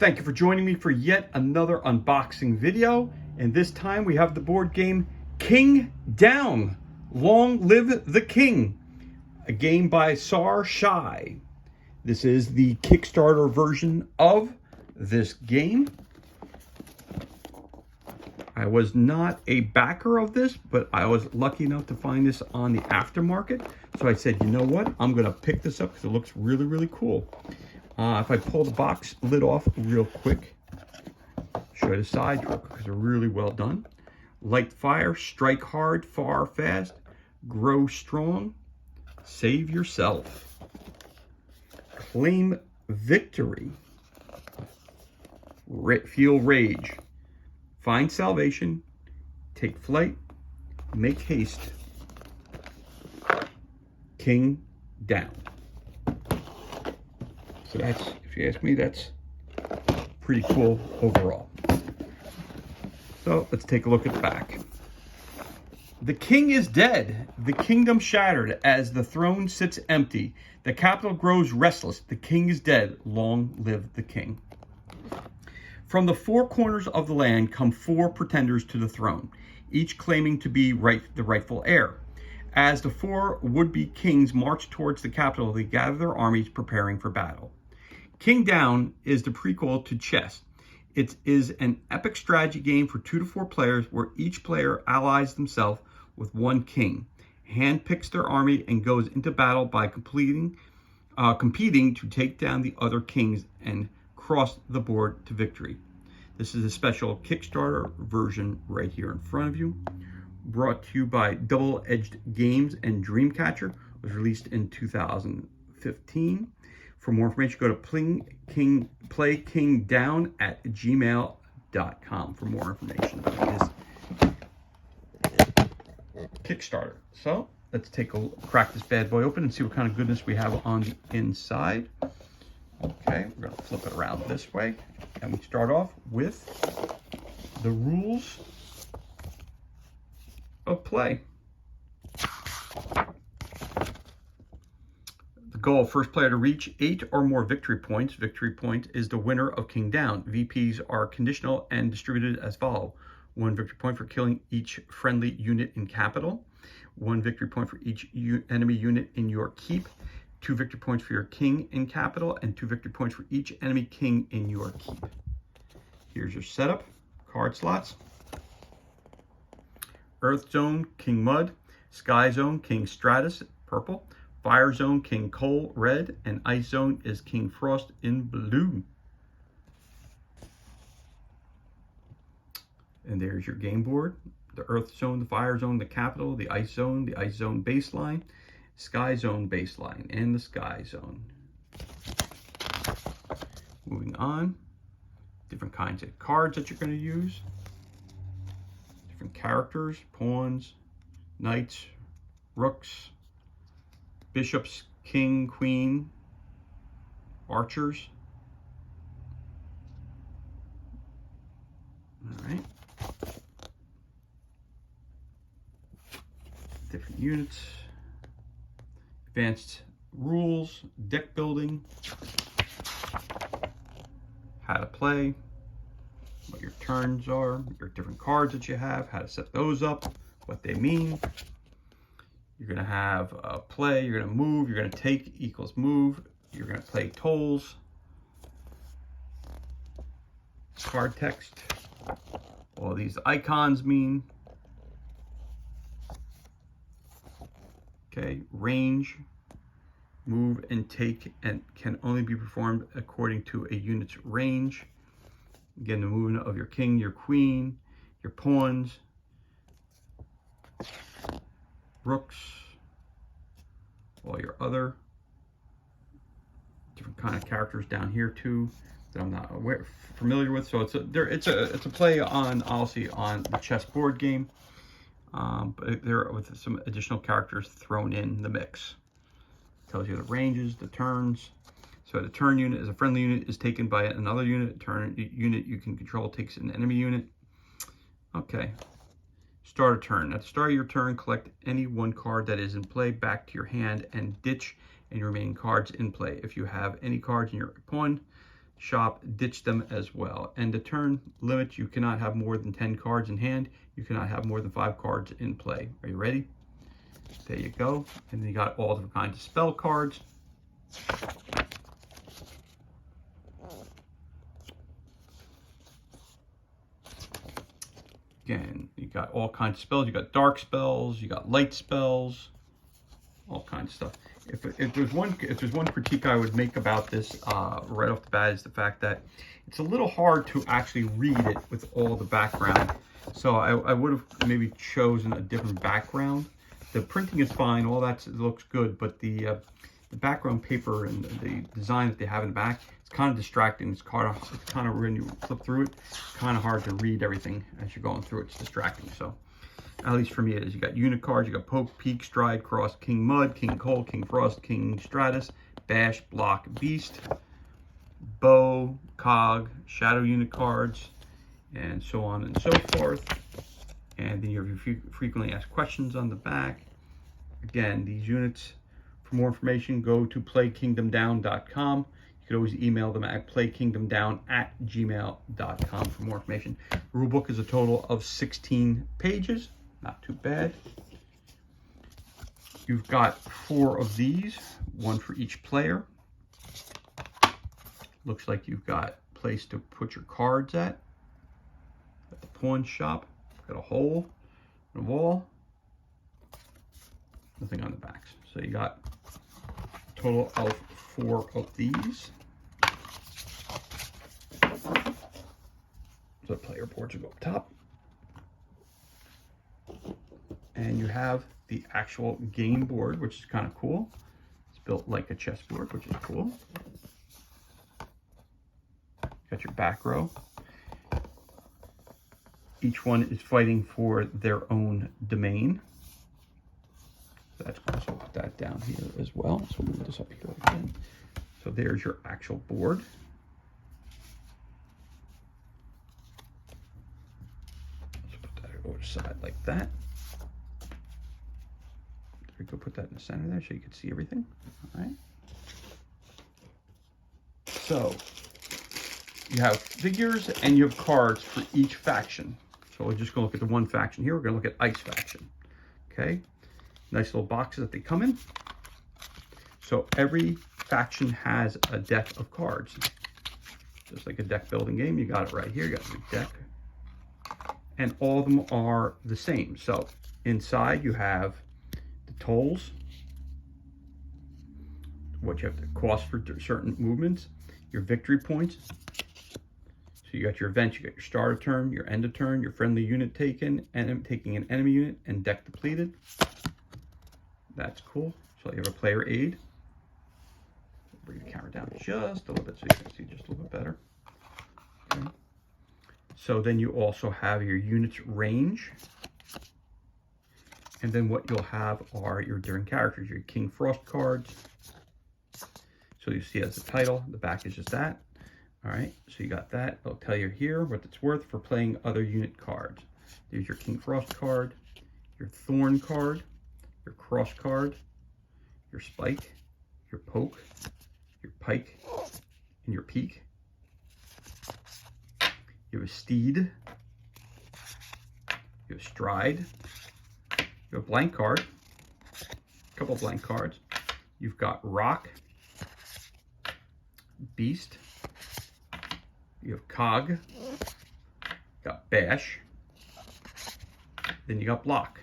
Thank you for joining me for yet another unboxing video. And this time we have the board game King Down, Long Live the King, a game by Sar Shai. This is the Kickstarter version of this game. I was not a backer of this, but I was lucky enough to find this on the aftermarket. So I said, you know what? I'm going to pick this up because it looks really, really cool. If I pull the box lid off real quick, show you the sides real quick because they're really well done. Light fire, strike hard, far, fast, grow strong, save yourself, claim victory, feel rage, find salvation, take flight, make haste, King Down. So that's, if you ask me, that's pretty cool overall. So let's take a look at the back. The king is dead, the kingdom shattered as the throne sits empty. The capital grows restless, the king is dead, long live the king. From the four corners of the land come four pretenders to the throne, each claiming to be the rightful heir. As the four would-be kings march towards the capital, they gather their armies preparing for battle. King Down is the prequel to chess. It is an epic strategy game for 2 to 4 players where each player allies themselves with one king, handpicks their army, and goes into battle by competing to take down the other kings and cross the board to victory. This is a special Kickstarter version right here in front of you. Brought to you by Double Edged Games and Dreamcatcher. It was released in 2015. For more information, go to playkingdown@gmail.com for more information about this Kickstarter. So let's take a crack this bad boy open and see what kind of goodness we have on the inside. Okay, we're going to flip it around this way. And we start off with the rules of play. Goal, first player to reach 8 or more victory points. Victory point is the winner of King Down. VPs are conditional and distributed as follow. 1 victory point for killing each friendly unit in capital. 1 victory point for each enemy unit in your keep. 2 victory points for your king in capital. And 2 victory points for each enemy king in your keep. Here's your setup. Card slots. Earth Zone, King Mud. Sky Zone, King Stratus, purple. Fire Zone, King Coal, red, and Ice Zone is King Frost in blue. And there's your game board. The Earth Zone, the Fire Zone, the Capital, the Ice Zone baseline, Sky Zone baseline, and the Sky Zone. Moving on, different kinds of cards that you're going to use. Different characters, pawns, knights, rooks, bishops, king, queen, archers. All right. Different units. Advanced rules, deck building, how to play, what your turns are, your different cards that you have, how to set those up, what they mean. You're going to have play, you're going to move, you're going to take equals move, you're going to play tolls, card text, all these icons mean. Okay, range, move and take and can only be performed according to a unit's range. Again, the movement of your king, your queen, your pawns, rooks, all your other different kind of characters down here too that I'm not familiar with. So it's a play on, obviously, on the chess board game, but there with some additional characters thrown in the mix. Tells you the ranges, the turns. So the turn unit is a friendly unit is taken by another unit. Turn unit you can control takes an enemy unit. Okay. Start a turn. At the start of your turn, collect any one card that is in play back to your hand and ditch any remaining cards in play. If you have any cards in your pawn shop ditched them as well. And the turn limit, you cannot have more than 10 cards in hand. You cannot have more than 5 cards in play. Are you ready? There you go. And then you got all different kinds of spell cards. Again, you got all kinds of spells. You got dark spells, you got light spells, all kinds of stuff. If there's one critique I would make about this right off the bat is the fact that it's a little hard to actually read it with all the background. So I would have maybe chosen a different background. The printing is fine, all that looks good, but the background paper and the design that they have in the back, it's kind of distracting. It's kind of when you flip through it, it's kind of hard to read everything as you're going through it. It's distracting. So at least for me it is. You got unit cards, you got Poke, Peak, Stride, Cross, King Mud, King Cold, King Frost, King Stratus, Bash, Block, Beast, Bow, Cog, Shadow unit cards, and so on and so forth. And then you have your frequently asked questions on the back. Again, these units, for more information, go to playkingdomdown.com. You could always email them at playkingdomdown@gmail.com for more information. The rulebook is a total of 16 pages. Not too bad. You've got 4 of these, one for each player. Looks like you've got a place to put your cards at the pawn shop. Got a hole in the wall. Nothing on the backs. So you got a total of 4 of these. So the player boards will go up top. And you have the actual game board, which is kind of cool. It's built like a chessboard, which is cool. Got your back row. Each one is fighting for their own domain. So that's cool. So we'll put that down here as well. So we'll move this up here again. So there's your actual board. Let's put that over the side like that. There we go. Put that in the center there so you can see everything. All right. So you have figures and you have cards for each faction. So we're just going to look at the one faction here. We're going to look at Ice Faction. Okay. Nice little boxes that they come in. So every faction has a deck of cards. Just like a deck building game. You got it right here. You got your deck. And all of them are the same. So inside you have the tolls. What you have to cost for certain movements. Your victory points. So you got your events, you got your start of turn, your end of turn, your friendly unit taken, and taking an enemy unit, and deck depleted. That's cool. So you have a player aid. Bring the camera down just a little bit so you can see just a little bit better. Okay. So then you also have your unit's range. And then what you'll have are your different characters, your King Frost cards. So you see as the title, the back is just that. All right, so you got that. It'll tell you here what it's worth for playing other unit cards. There's your King Frost card, your Thorn card, your Cross card, your Spike, your Poke, your Pike, and your Peak. You have a Steed. You have Stride. You have a blank card. A couple blank cards. You've got Rock, Beast. You have Cog, got Bash, then you got Block,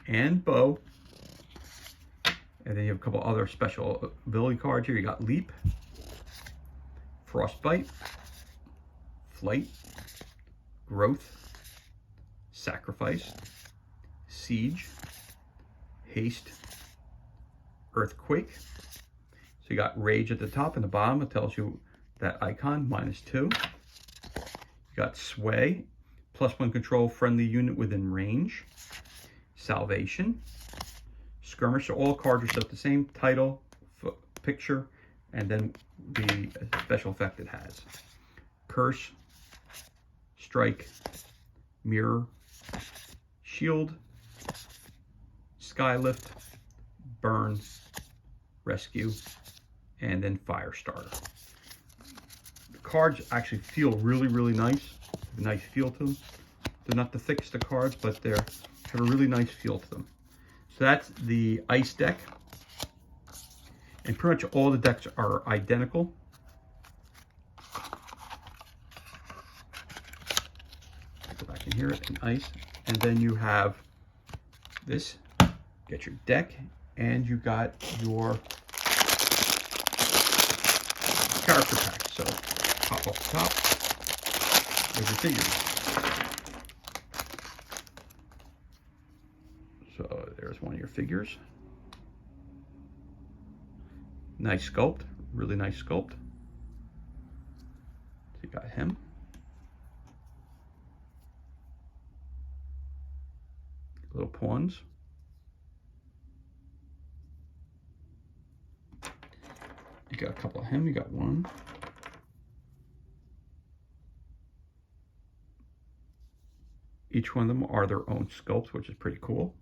and Bow, and then you have a couple other special ability cards here. You got Leap, Frostbite, Flight, Growth, Sacrifice, Siege, Haste, Earthquake. So you got Rage at the top and the bottom. It tells you that icon, -2. You got Sway, +1 control friendly unit within range. Salvation, Skirmish. So all cards are set the same title, picture, and then the special effect it has. Curse, Strike, Mirror, Shield, Skylift, Burn, Rescue, and then Firestarter. cards actually feel really, really nice. Have a nice feel to them. They're not the thickest of cards, but they have a really nice feel to them. So that's the ice deck. And pretty much all the decks are identical. Go back in here and ice. And then you have this. Get your deck, and you got your character pack. So pop off the top. There's your figures. So there's one of your figures. Nice sculpt, really nice sculpt. So you got him. Little pawns. You got a couple of him, you got one. Each one of them are their own sculpts, which is pretty cool.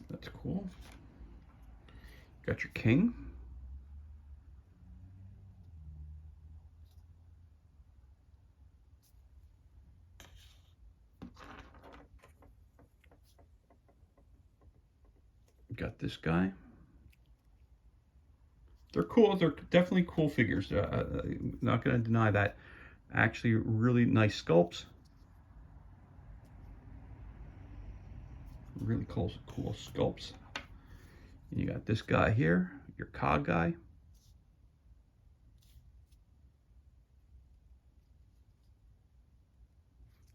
That's cool. Got your king. Got this guy. They're cool. They're definitely cool figures. Not going to deny that. Actually, really nice sculpts. Really cool sculpts. And you got this guy here, your cog guy.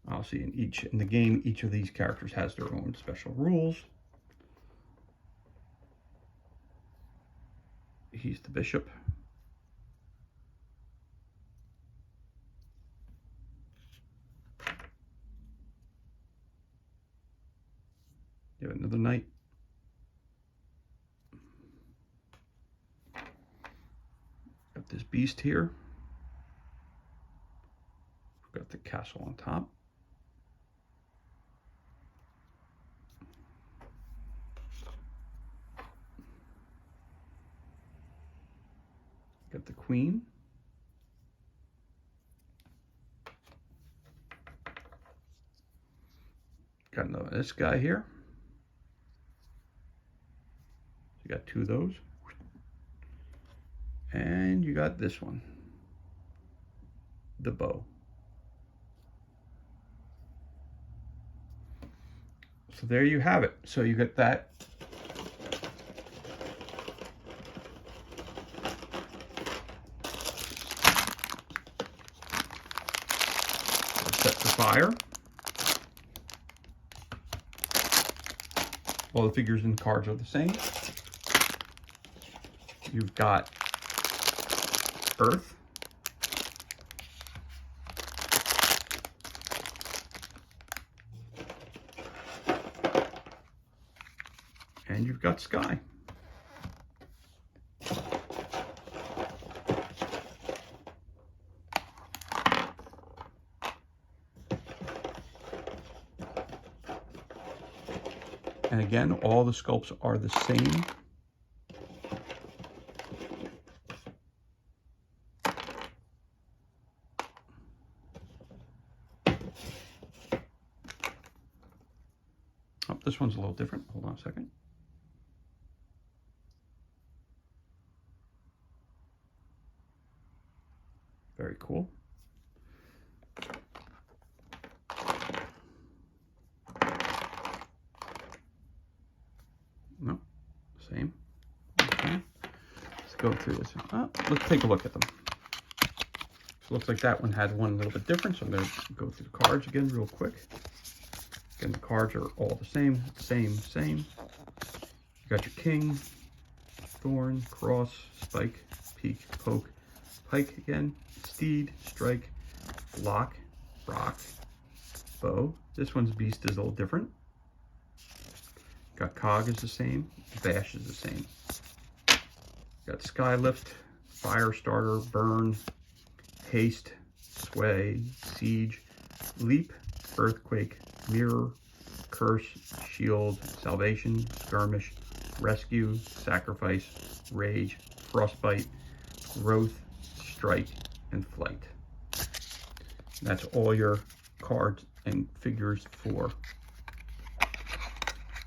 I'll see in the game, each of these characters has their own special rules. He's the bishop. You have another knight. Got this beast here. We've got the castle on top. Got the queen. Got this guy here. You got two of those. And you got this one, the bow. So there you have it. So you get that. Set for fire. All the figures and cards are the same. You've got earth. And you've got sky. And again, all the sculpts are the same. Oh, this one's a little different. Hold on a second. Very cool. No, same. Okay. Let's go through this. Let's take a look at them. So it looks like that one had one a little bit different, so I'm going to go through the cards again real quick. Again, the cards are all the same. You got your king, thorn, cross, spike, peak, poke, pike again, steed, strike, block, rock, bow. This one's beast is a little different. Got cog is the same, bash is the same. Got skylift, Firestarter, Burn, Haste, Sway, Siege, Leap, Earthquake, Mirror, Curse, Shield, Salvation, Skirmish, Rescue, Sacrifice, Rage, Frostbite, Growth, Strike, and Flight. That's all your cards and figures for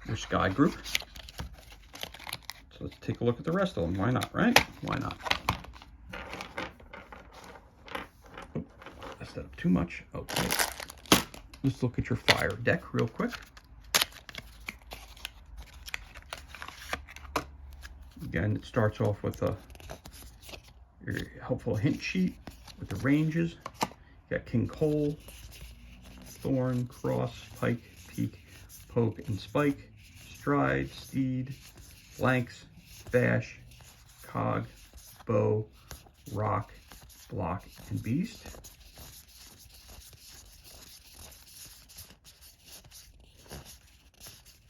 your Sky group. So let's take a look at the rest of them. Why not, right? Why not? Oh, messed that up too much. Okay. Let's look at your fire deck real quick. Again, it starts off with your helpful hint sheet with the ranges. You got King Cole, Thorn, Cross, Pike, Peak, Poke, and Spike, Stride, Steed, Flanks, Bash, Cog, Bow, Rock, Block, and Beast.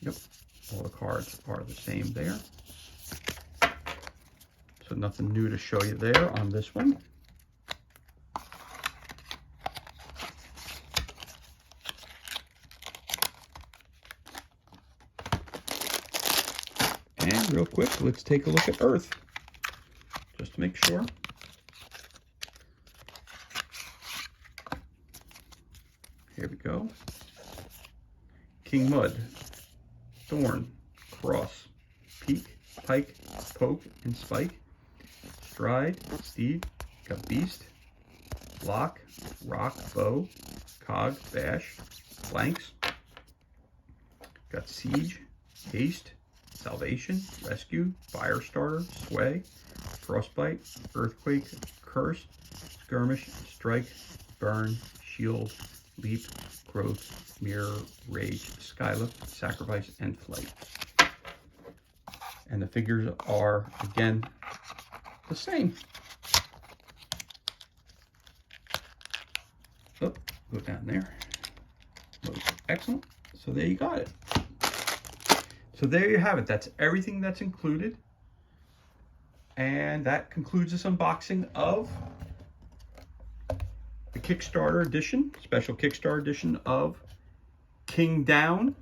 Yep, all the cards are the same there. So nothing new to show you there on this one. And real quick, let's take a look at Earth, just to make sure. Here we go. King Mud, Thorn, Cross, Peak, Pike, Poke, and Spike. Stride, Steed, got Beast, Block, Rock, Bow, Cog, Bash, Flanks. Got Siege, Haste, Salvation, Rescue, Firestarter, Sway, Frostbite, Earthquake, Curse, Skirmish, Strike, Burn, Shield, Leap, Growth, Mirror, Rage, Skylift, Sacrifice, and Flight. And the figures are, again, the same. Oh, go down there. Excellent. So there you got it. So there you have it. That's everything that's included. And that concludes this unboxing of the Kickstarter edition, special Kickstarter edition of King Down,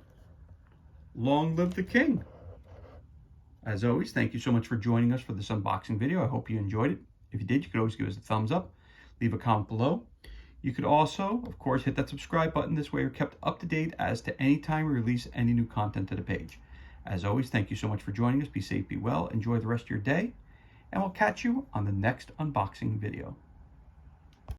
Long Live the King. As always, thank you so much for joining us for this unboxing video. I hope you enjoyed it. If you did, you could always give us a thumbs up, leave a comment below. You could also, of course, hit that subscribe button. This way you're kept up to date as to any time we release any new content to the page. As always, thank you so much for joining us. Be safe, be well, enjoy the rest of your day, and we'll catch you on the next unboxing video.